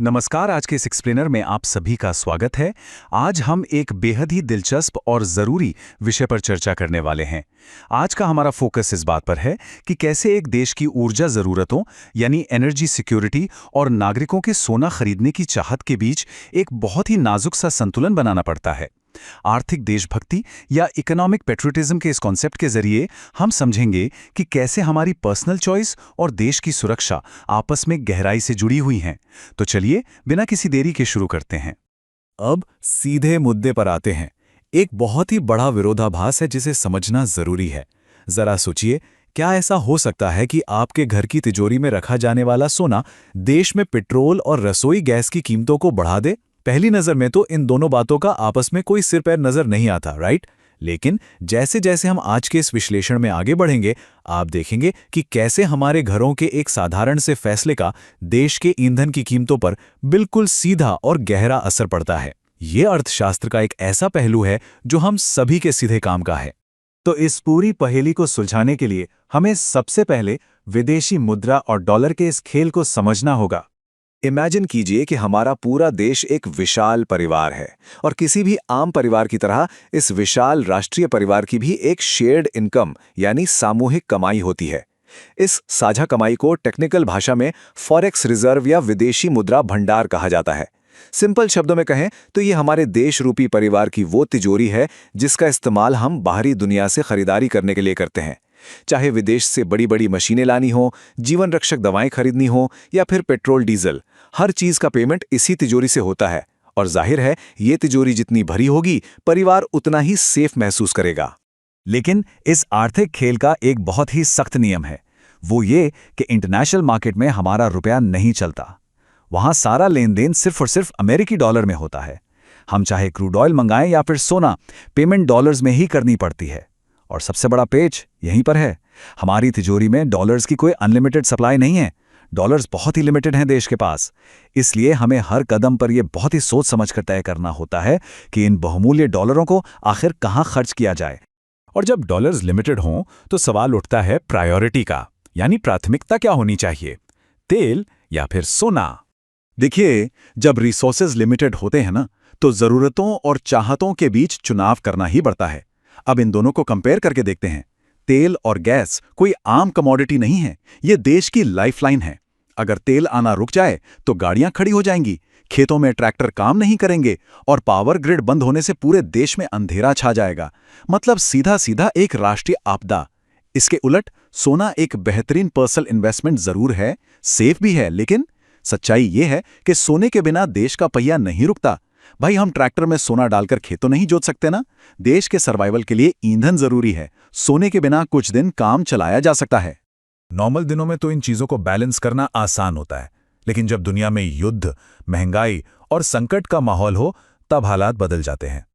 नमस्कार। आज के इस एक्सप्लेनर में आप सभी का स्वागत है। आज हम एक बेहद ही दिलचस्प और ज़रूरी विषय पर चर्चा करने वाले हैं। आज का हमारा फोकस इस बात पर है कि कैसे एक देश की ऊर्जा ज़रूरतों यानी एनर्जी सिक्योरिटी और नागरिकों के सोना खरीदने की चाहत के बीच एक बहुत ही नाजुक सा संतुलन बनाना पड़ता है। आर्थिक देशभक्ति या इकोनॉमिक पेट्रियटिज्म के इस कॉन्सेप्ट के जरिए हम समझेंगे कि कैसे हमारी पर्सनल चॉइस और देश की सुरक्षा आपस में गहराई से जुड़ी हुई हैं। तो चलिए बिना किसी देरी के शुरू करते हैं। अब सीधे मुद्दे पर आते हैं। एक बहुत ही बड़ा विरोधाभास है जिसे समझना जरूरी है। जरा सोचिए, क्या ऐसा हो सकता है कि आपके घर की तिजोरी में रखा जाने वाला सोना देश में पेट्रोल और रसोई गैस की कीमतों को बढ़ा दे? पहली नजर में तो इन दोनों बातों का आपस में कोई सिर पैर नजर नहीं आता, राइट? लेकिन जैसे जैसे हम आज के इस विश्लेषण में आगे बढ़ेंगे, आप देखेंगे कि कैसे हमारे घरों के एक साधारण से फैसले का देश के ईंधन की कीमतों पर बिल्कुल सीधा और गहरा असर पड़ता है। ये अर्थशास्त्र का एक ऐसा पहलू है जो हम सभी के सीधे काम का है। तो इस पूरी पहेली को सुलझाने के लिए हमें सबसे पहले विदेशी मुद्रा और डॉलर के इस खेल को समझना होगा। इमेजिन कीजिए कि हमारा पूरा देश एक विशाल परिवार है और किसी भी आम परिवार की तरह इस विशाल राष्ट्रीय परिवार की भी एक शेयर्ड इनकम यानी सामूहिक कमाई होती है। इस साझा कमाई को टेक्निकल भाषा में फॉरेक्स रिजर्व या विदेशी मुद्रा भंडार कहा जाता है। सिंपल शब्दों में कहें तो ये हमारे देश रूपी परिवार की वो तिजोरी है जिसका इस्तेमाल हम बाहरी दुनिया से खरीदारी करने के लिए करते हैं। चाहे विदेश से बड़ी बड़ी मशीनें लानी हो, जीवन रक्षक दवाएं खरीदनी हो या फिर पेट्रोल डीजल, हर चीज का पेमेंट इसी तिजोरी से होता है। और जाहिर है, ये तिजोरी जितनी भरी होगी, परिवार उतना ही सेफ महसूस करेगा। लेकिन इस आर्थिक खेल का एक बहुत ही सख्त नियम है। वो ये कि इंटरनेशनल मार्केट में हमारा रुपया नहीं चलता। वहां सारा लेन देन सिर्फ और सिर्फ अमेरिकी डॉलर में होता है। हम चाहे क्रूड ऑयल मंगाएं या फिर सोना, पेमेंट डॉलर्स में ही करनी पड़ती है। और सबसे बड़ा पेच यहीं पर है। हमारी तिजोरी में डॉलर्स की कोई अनलिमिटेड सप्लाई नहीं है। डॉलर्स बहुत ही लिमिटेड हैं देश के पास। इसलिए हमें हर कदम पर यह बहुत ही सोच समझकर तय करना होता है कि इन बहुमूल्य डॉलरों को आखिर कहां खर्च किया जाए। और जब डॉलर्स लिमिटेड हों तो सवाल उठता है प्रायोरिटी का, यानी प्राथमिकता क्या होनी चाहिए, तेल या फिर सोना। देखिए, जब रिसोर्सेज लिमिटेड होते हैं ना, तो जरूरतों और चाहतों के बीच चुनाव करना ही पड़ता है। अब इन दोनों को कंपेयर करके देखते हैं। तेल और गैस कोई आम कमोडिटी नहीं है, ये देश की लाइफलाइन है। अगर तेल आना रुक जाए तो गाड़ियां खड़ी हो जाएंगी, खेतों में ट्रैक्टर काम नहीं करेंगे और पावर ग्रिड बंद होने से पूरे देश में अंधेरा छा जाएगा। मतलब सीधा सीधा एक राष्ट्रीय आपदा। इसके उलट सोना एक बेहतरीन पर्सनल इन्वेस्टमेंट जरूर है, सेफ भी है, लेकिन सच्चाई ये है कि सोने के बिना देश का पहिया नहीं रुकता। भाई, हम ट्रैक्टर में सोना डालकर खेत तो नहीं जोत सकते ना। देश के सर्वाइवल के लिए ईंधन जरूरी है। सोने के बिना कुछ दिन काम चलाया जा सकता है। नॉर्मल दिनों में तो इन चीजों को बैलेंस करना आसान होता है, लेकिन जब दुनिया में युद्ध, महंगाई और संकट का माहौल हो, तब हालात बदल जाते हैं।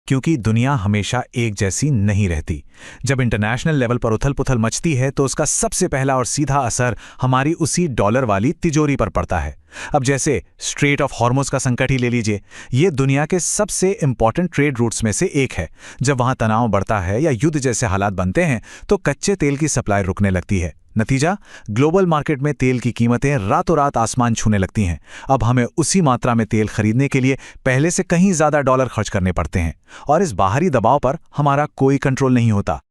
क्योंकि दुनिया हमेशा एक जैसी नहीं रहती। जब इंटरनेशनल लेवल पर उथल-पुथल मचती है तो उसका सबसे पहला और सीधा असर हमारी उसी डॉलर वाली तिजोरी पर पड़ता है। अब जैसे स्ट्रेट ऑफ हॉर्मुज़ का संकट ही ले लीजिए। ये दुनिया के सबसे इंपॉर्टेंट ट्रेड रूट्स में से एक है। जब वहां तनाव बढ़ता है या युद्ध जैसे हालात बनते हैं तो कच्चे तेल की सप्लाई रुकने लगती है। नतीजा, ग्लोबल मार्केट में तेल की कीमतें रातों रात आसमान छूने लगती हैं। अब हमें उसी मात्रा में तेल खरीदने के लिए पहले से कहीं ज्यादा डॉलर खर्च करने पड़ते हैं और इस बाहरी दबाव पर हमारा कोई कंट्रोल नहीं होता।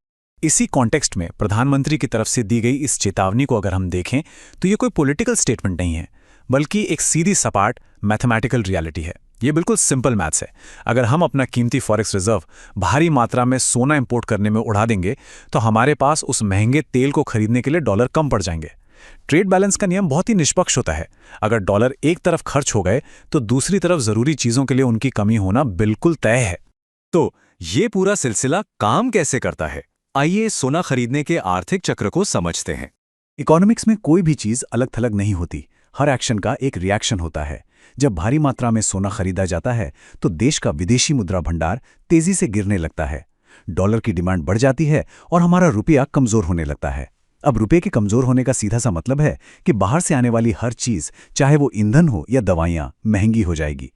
इसी कॉन्टेक्स्ट में प्रधानमंत्री की तरफ से दी गई इस चेतावनी को अगर हम देखें तो ये कोई पॉलिटिकल स्टेटमेंट नहीं है, बल्कि एक सीधी सपाट मैथमेटिकल रियलिटी है। ये बिल्कुल सिंपल मैथ्स है। अगर हम अपना कीमती फॉरेक्स रिजर्व भारी मात्रा में सोना इंपोर्ट करने में उड़ा देंगे तो हमारे पास उस महंगे तेल को खरीदने के लिए डॉलर कम पड़ जाएंगे। ट्रेड बैलेंस का नियम बहुत ही निष्पक्ष होता है। अगर डॉलर एक तरफ खर्च हो गए तो दूसरी तरफ जरूरी चीजों के लिए उनकी कमी होना बिल्कुल तय है। तो ये पूरा सिलसिला काम कैसे करता है? आइए सोना खरीदने के आर्थिक चक्र को समझते हैं। इकोनॉमिक्स में कोई भी चीज अलग थलग नहीं होती। हर एक्शन का एक रिएक्शन होता है। जब भारी मात्रा में सोना खरीदा जाता है तो देश का विदेशी मुद्रा भंडार तेजी से गिरने लगता है। डॉलर की डिमांड बढ़ जाती है और हमारा रुपया कमजोर होने लगता है। अब रुपये के कमजोर होने का सीधा सा मतलब है कि बाहर से आने वाली हर चीज, चाहे वो ईंधन हो या दवाइयां, महंगी हो जाएगी।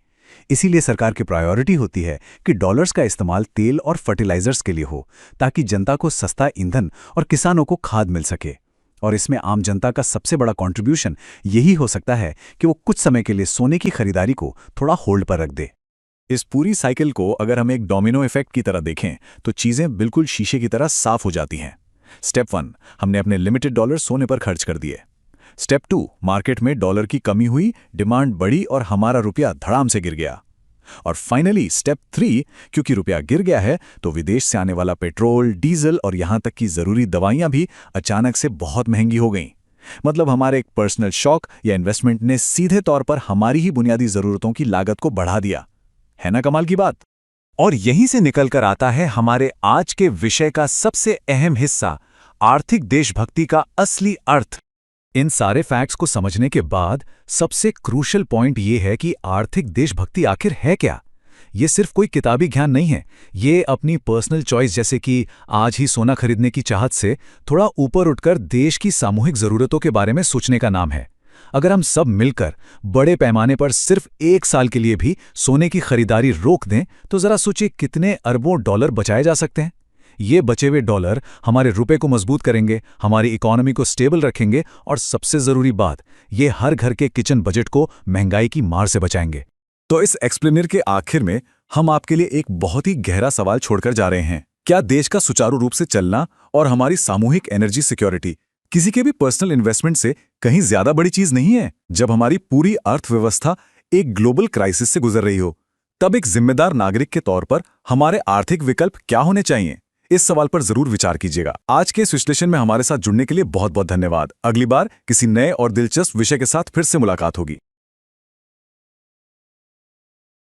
इसीलिए सरकार की प्रायोरिटी होती है कि डॉलर्स का इस्तेमाल तेल और फर्टिलाइजर्स के लिए हो, ताकि जनता को सस्ता ईंधन और किसानों को खाद मिल सके। और इसमें आम जनता का सबसे बड़ा कंट्रीब्यूशन यही हो सकता है कि वो कुछ समय के लिए सोने की खरीदारी को थोड़ा होल्ड पर रख दे। इस पूरी साइकिल को अगर हम एक डोमिनो इफेक्ट की तरह देखें तो चीजें बिल्कुल शीशे की तरह साफ हो जाती हैं। स्टेप 1, हमने अपने लिमिटेड डॉलर सोने पर खर्च कर दिए। स्टेप 2, मार्केट में डॉलर की कमी हुई, डिमांड बढ़ी और हमारा रुपया धड़ाम से गिर गया। और फाइनली स्टेप 3, क्योंकि रुपया गिर गया है तो विदेश से आने वाला पेट्रोल, डीजल और यहां तक कि जरूरी दवाइयां भी अचानक से बहुत महंगी हो गईं। मतलब हमारे एक पर्सनल शॉक या इन्वेस्टमेंट ने सीधे तौर पर हमारी ही बुनियादी जरूरतों की लागत को बढ़ा दिया। है ना कमाल की बात? और यहीं से निकलकर आता है हमारे आज के विषय का सबसे अहम हिस्सा, आर्थिक देशभक्ति का असली अर्थ। इन सारे फैक्ट्स को समझने के बाद सबसे क्रूशल पॉइंट ये है कि आर्थिक देशभक्ति आखिर है क्या। ये सिर्फ कोई किताबी ज्ञान नहीं है, ये अपनी पर्सनल चॉइस जैसे कि आज ही सोना खरीदने की चाहत से थोड़ा ऊपर उठकर देश की सामूहिक जरूरतों के बारे में सोचने का नाम है। अगर हम सब मिलकर बड़े पैमाने पर सिर्फ 1 साल के लिए भी सोने की खरीदारी रोक दें तो जरा सोचिए कितने अरबों डॉलर बचाए जा सकते हैं। ये बचे हुए डॉलर हमारे रुपए को मजबूत करेंगे, हमारी इकोनॉमी को स्टेबल रखेंगे और सबसे जरूरी बात, ये हर घर के किचन बजट को महंगाई की मार से बचाएंगे। तो इस एक्सप्लेनर के आखिर में हम आपके लिए एक बहुत ही गहरा सवाल छोड़कर जा रहे हैं। क्या देश का सुचारू रूप से चलना और हमारी सामूहिक एनर्जी सिक्योरिटी किसी के भी पर्सनल इन्वेस्टमेंट से कहीं ज्यादा बड़ी चीज नहीं है? जब हमारी पूरी अर्थव्यवस्था एक ग्लोबल क्राइसिस से गुजर रही हो, तब एक जिम्मेदार नागरिक के तौर पर हमारे आर्थिक विकल्प क्या होने चाहिए? इस सवाल पर जरूर विचार कीजिएगा। आज के इस विश्लेषण में हमारे साथ जुड़ने के लिए बहुत बहुत धन्यवाद। अगली बार किसी नए और दिलचस्प विषय के साथ फिर से मुलाकात होगी।